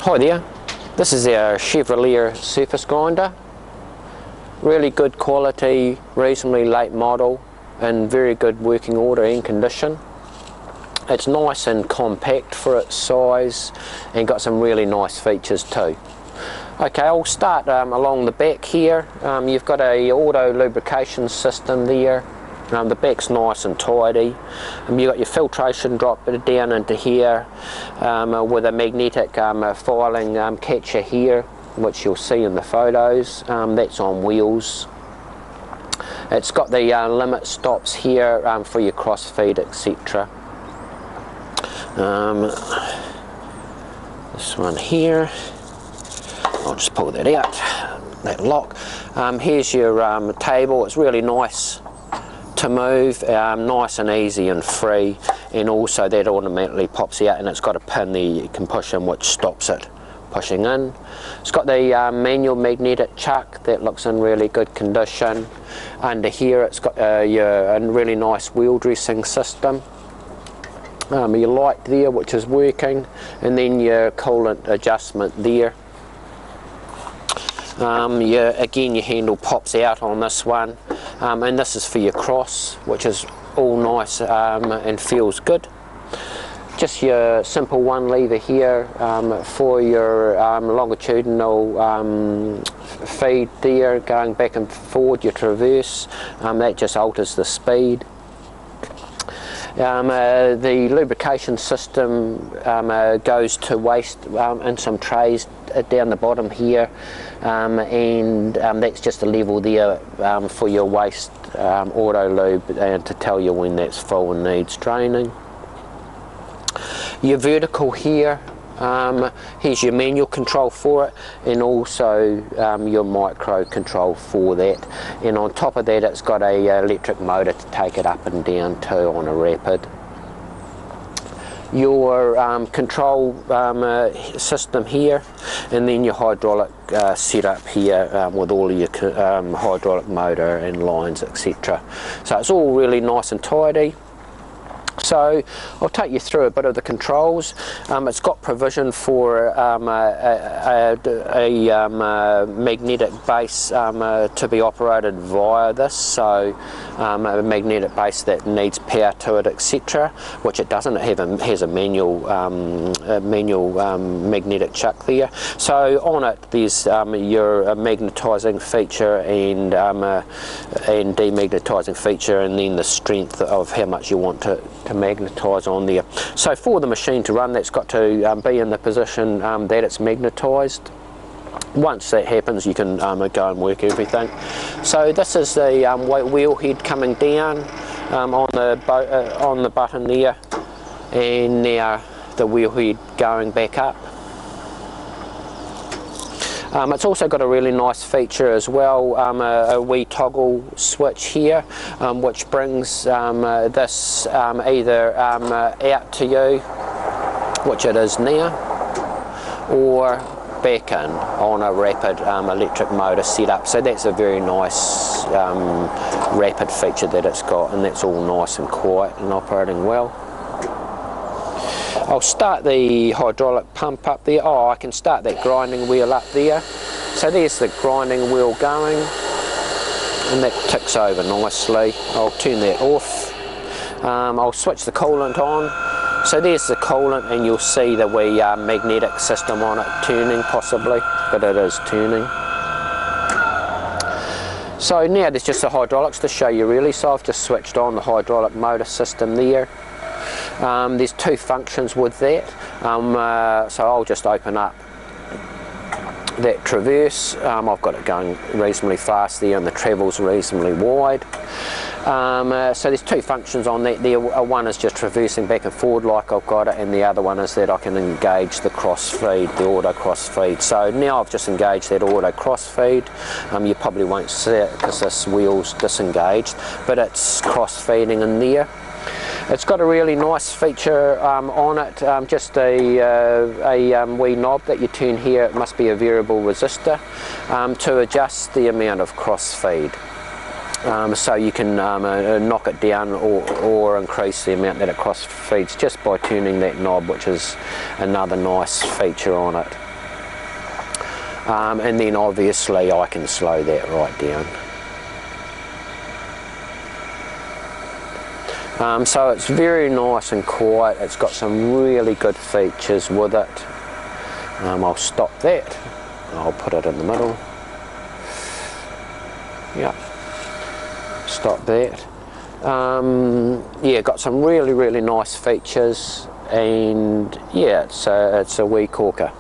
Hi there, this is our Chevalier surface grinder. Really good quality, reasonably late model, and very good working order and condition. It's nice and compact for its size and got some really nice features too. Okay, I'll start along the back here. You've got a auto lubrication system there. The back's nice and tidy. You've got your filtration drop down into here with a magnetic filing catcher here, which you'll see in the photos. That's on wheels. It's got the limit stops here for your crossfeed, etc. This one here, I'll just pull that out, that lock. Here's your table. It's really nice to move, nice and easy and free, and also that automatically pops out, and it's got a pin there you can push in which stops it pushing in. It's got the manual magnetic chuck that looks in really good condition. Under here it's got a really nice wheel dressing system. Your light there which is working, and then your coolant adjustment there. Again, your handle pops out on this one, and this is for your cross, which is all nice and feels good. Just your simple one lever here for your longitudinal feed there, going back and forward, your traverse. That just alters the speed. The lubrication system goes to waste in some trays down the bottom here, and that's just a level there for your waste auto lube, and to tell you when that's full and needs draining. Your vertical here, here's your manual control for it, and also your micro control for that, and on top of that it's got a electric motor to take it up and down too on a rapid. Your control system here, and then your hydraulic setup here with all of your hydraulic motor and lines, etc. So it's all really nice and tidy. So I'll take you through a bit of the controls. It's got provision for a magnetic base to be operated via this, so a magnetic base that needs power to it, etc., which it doesn't. It has a manual magnetic chuck there. So on it there's your magnetising feature and demagnetizing feature, and then the strength of how much you want to magnetise on there. So for the machine to run, that's got to be in the position that it's magnetised. Once that happens, you can go and work everything. So this is the wheel head coming down on the button there, and now the wheel head going back up. It's also got a really nice feature as well, a wee toggle switch here, which brings this either out to you, which it is now, or back in on a rapid electric motor setup. So that's a very nice rapid feature that it's got, and that's all nice and quiet and operating well. I'll start the hydraulic pump up there. Oh, I can start that grinding wheel up there. So there's the grinding wheel going, and that ticks over nicely. I'll turn that off. I'll switch the coolant on. So there's the coolant, and you'll see the wee magnetic system on it turning possibly, but it is turning. So now there's just the hydraulics to show you really. So I've just switched on the hydraulic motor system there. There's two functions with that, so I'll just open up that traverse. I've got it going reasonably fast there, and the travel's reasonably wide. So there's two functions on that there. One is just traversing back and forward like I've got it, and the other one is that I can engage the crossfeed, the auto crossfeed. So now I've just engaged that auto crossfeed. You probably won't see it because this wheel's disengaged, but it's crossfeeding in there. It's got a really nice feature on it, just a wee knob that you turn here. It must be a variable resistor to adjust the amount of crossfeed. So you can knock it down or increase the amount that it cross feeds just by turning that knob, which is another nice feature on it. and then obviously I can slow that right down. So it's very nice and quiet. It's got some really good features with it. I'll stop that. I'll put it in the middle. Yeah, stop that. Yeah, got some really nice features, and yeah, it's a wee corker.